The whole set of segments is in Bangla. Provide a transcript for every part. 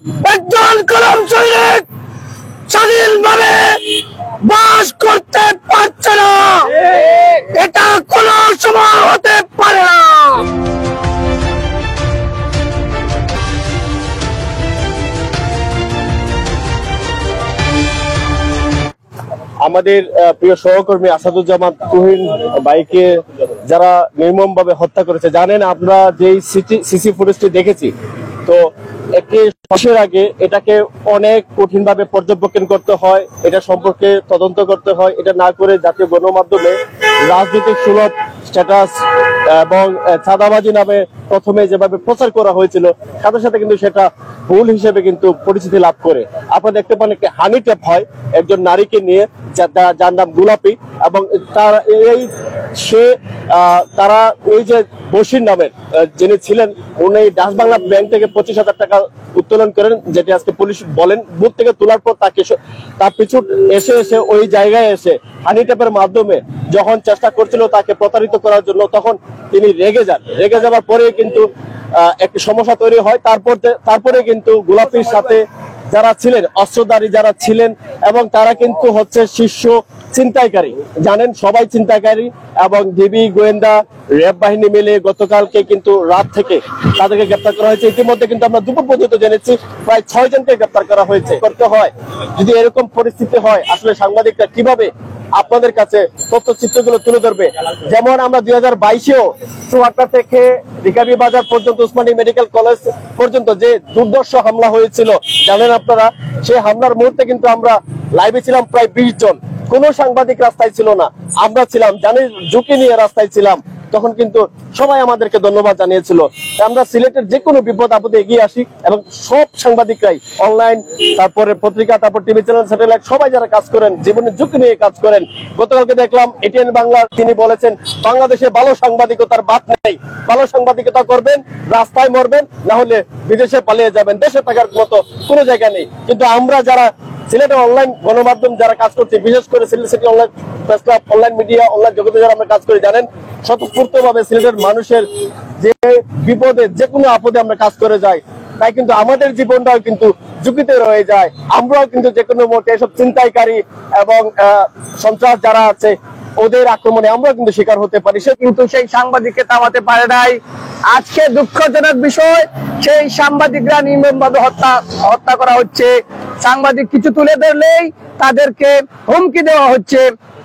একজন কলম সৈনিক স্বাধীনভাবে বাস করতে পারছে না, এটা কোনো সময় হতে পারে না। আমাদের প্রিয় সহকর্মী আসাদুজ্জামান তুহিন ভাইকে যারা নির্মমভাবে হত্যা করেছে, জানেন আমরা যেই সিসি ফুটেজটি দেখেছি, তো একটি সর্ষের আগে এটাকে অনেক কঠিনভাবে পর্যবেক্ষণ করতে হয়, এটা সম্পর্কে তদন্ত করতে হয়। এটা না করে জাতীয় গণমাধ্যমে রাজনৈতিক সুলভ স্ট্যাটাস এবং চাঁদাবাজি নামে প্রথমে যেভাবে প্রচার করা হয়েছিল, সাথে সাথে কিন্তু সেটা ভুল হিসেবে কিন্তু পরিচিতি লাভ করে। আপনারা দেখতে পান একটি হানি ট্র্যাপ হয় একজন নারীকে নিয়ে, যার নাম গোলাপী, এবং তারা এই যে বশির নামের যিনি ছিলেন, উনি ডাচ বাংলা ব্যাংক থেকে 25,000 টাকা উত্তোলন করেন, যেটি আজকে পুলিশ বলেন বুথ থেকে তোলার পর তার পিছু এসে ওই জায়গায় এসে হানি ট্র্যাপের মাধ্যমে যখন চেষ্টা করছিল তাকে প্রতারিত করার জন্য, তখন তিনি রেগে যান। রেগে যাওয়ার পরে কিন্তু একটি সমস্যা তৈরি হয়। তারপরে কিন্তু গোলাপীর সাথে যারা ছিলেন, অস্ত্রধারী যারা ছিলেন, এবং তারা কিন্তু হচ্ছে শীর্ষ ছিনতাইকারী, জানেন সবাই ছিনতাইকারী, এবং ডিবি গোয়েন্দা র্যাব বাহিনী মিলে গতকালকে কিন্তু রাত থেকে তাদেরকে গ্রেপ্তার করা হয়েছে। ইতিমধ্যে কিন্তু আমরা দুপুর পর্যন্ত জেনেছি প্রায় 6 জনকে গ্রেপ্তার করা হয়েছে। করতে হয় যদি এরকম পরিস্থিতি হয়, আসলে সাংবাদিকরা কিভাবে আপনাদের কাছে তথ্যচিত্রগুলো তুলে ধরবে? যেমন আমরা 2022-এও চুয়াড্ডা থেকে রিকাবি বাজার পর্যন্ত, উসমানী মেডিকেল কলেজ পর্যন্ত যে দুর্ধর্ষ হামলা হয়েছিল, জানেন আপনারা, সেই হামলার মুহূর্তে কিন্তু আমরা লাইভে ছিলাম প্রায় 20 জন। কোনো সাংবাদিক রাস্তায় ছিল না, আমরা ছিলাম, জানেন, ঝুঁকি নিয়ে রাস্তায় ছিলাম। তখন কিন্তু সবাই আমাদেরকে ধন্যবাদ জানিয়েছিল। আমরা সিলেটের যে কোনো বিপদ আপদে এগিয়ে আসি, এবং সব সাংবাদিকরাই অনলাইন, তারপরে পত্রিকা, তারপর টিভি চ্যানেল, স্যাটেলাইট, সবাই যারা কাজ করেন, জীবনের ঝুঁকি নিয়ে কাজ করেন। গতকালকে দেখলাম এটিএন বাংলার তিনি বলেছেন, বাংলাদেশে ভালো সাংবাদিকতার বাদ নেই, ভালো সাংবাদিকতা করবেন, রাস্তায় মরবেন, না হলে বিদেশে পালিয়ে যাবেন, দেশে থাকার মতো কোনো জায়গা নেই। কিন্তু আমরা যারা সিলেটের অনলাইন গণমাধ্যম যারা কাজ করছে, বিশেষ করে Sylhet city online press club, online media, online জগতে যারা আমরা কাজ করি, জানেন স্বতঃস্ফূর্তভাবে সিলেটের মানুষের যে বিপদে, যে কোনো আপদে আমরা কাজ করে যাই, তাই কিন্তু আমাদের জীবনটাও কিন্তু ঝুঁকিতে রয়ে যায়। আমরাও কিন্তু যে কোনো মুহূর্তে এসব ছিনতাইকারী এবং সন্ত্রাস যারা আছে, ওদের আক্রমণে আমরা কিন্তু শিকার হতে পারি। সে কিন্তু সেই সাংবাদিককে থামাতে পারে নাই। আজকে দুঃখজনক বিষয়, সেই সাংবাদিকরা নির্মমভাবে হত্যা করা হচ্ছে। সাংবাদিক কিছু তুলে ধরলেই তাদেরকে হুমকি দেওয়া হচ্ছে।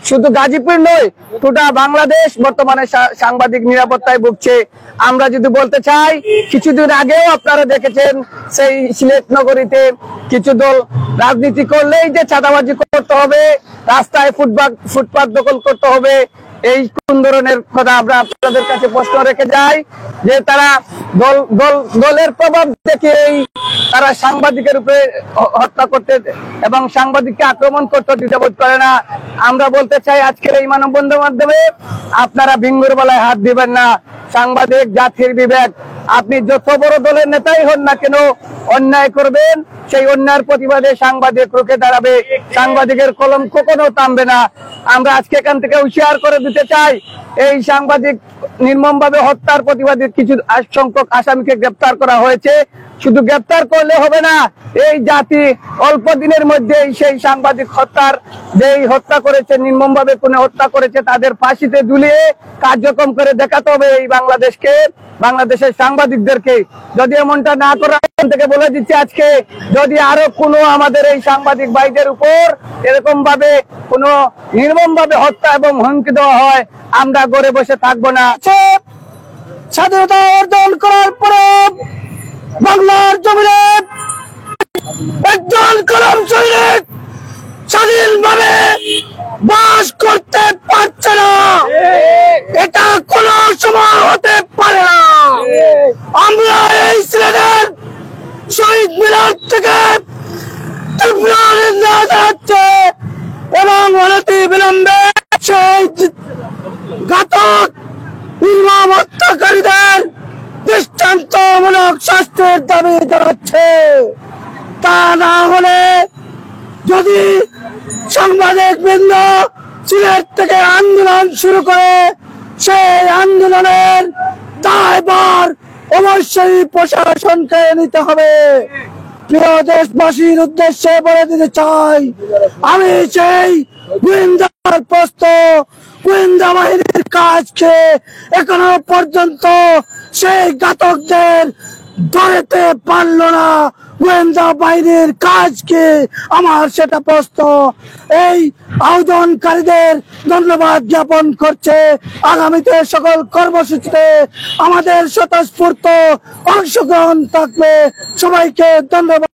শুধু গাজীপুর নয়, গোটা বাংলাদেশ বর্তমানে সাংবাদিক নিরাপত্তায় ভুগছে। আমরা যদি বলতে চাই, কিছুদিন আগেও আপনারা দেখেছেন সেই সিলেট নগরীতে কিছু দল রাজনীতি করলেই যে চাঁদাবাজি করতে হবে, রাস্তায় ফুটপাত দখল করতে হবে, এই কোন ধরনের কথা আমরা আপনাদের কাছে প্রশ্ন রেখে যাই, যে তারা দলের প্রভাব দেখেই তারা সাংবাদিকের উপরে হত্যা করতে এবং সাংবাদিককে আক্রমণ করতে দ্বিধাবোধ করে না। আমরা বলতে চাই আজকের এই মানববন্ধনের মাধ্যমে, আপনারা ভিঙ্গুর বেলায় হাত দিবেন না। সাংবাদিক জাতির বিবেক, আপনি যত বড় দলের নেতাই হন না কেন, অন্যায় করবেন, সেই অন্যায়ের প্রতিবাদে সাংবাদিক রুখে দাঁড়াবে, সাংবাদিকের কলম কখনো থামবে না। আমরা আজকে এখান থেকে হুঁশিয়ার করে দিতে চাই, এই সাংবাদিক নির্মমভাবে হত্যার প্রতিবাদে কিছু সংখ্যক আসামিকে গ্রেপ্তার করা হয়েছে। শুধু গ্রেপ্তার করলে হবে না, এই জাতি অল্প দিনের মধ্যে সেই সাংবাদিক হত্যা করেছে, নির্মমভাবে কোন হত্যা করেছে, তাদের ফাঁসিতে ঝুলিয়ে কার্যক্রম করে দেখাতে হবে এই বাংলাদেশের সাংবাদিকদেরকে। যদি এমনটা না করা থেকে বলে দিচ্ছে, আজকে যদি আরো কোনো আমাদের এই সাংবাদিক ভাইদের উপর এরকম ভাবে কোনো নির্মম ভাবে হত্যা এবং হুমকি দেওয়া হয়, আমরা ঘরে বসে থাকবো না। স্বাধীনতা অর্জন করার পরে বাংলার জমিনে একজন কলম সৈনিক স্বাধীনভাবে বাস করতে পারছে না, এটা কোনো সময় হতে পারে না। আমরা এই সিলেটের শহীদ মিনার থেকে এবং অনতি বিলম্বে সেই ঘাতক নির্মম হত্যাকারীদের দৃষ্টান্তমূলক শাস্তির দাবি জানাচ্ছে। তা না হলে যদি সাংবাদিক বৃন্দ সিলেট থেকে আন্দোলন শুরু করে, সেই আন্দোলনের দায়ভার অবশ্যই প্রশাসনকে নিতে হবে। প্রিয় দেশবাসীর উদ্দেশ্যে বলে দিতে চাই, আমি সেই গোয়েন্দার পোস্ত গোয়েন্দা বাহিনীর কাজকে এখনো পর্যন্ত সেই ঘাতকদের ধরতে পারলো না। গোয়েন্দা বাহিনীর কাজকে আমার সেটা প্রশ্ন। এই আবেদনকারীদের ধন্যবাদ জ্ঞাপন করছে। আগামীতে সকল কর্মসূচিতে আমাদের স্বতঃস্ফূর্ত অংশগ্রহণ থাকবে। সবাইকে ধন্যবাদ।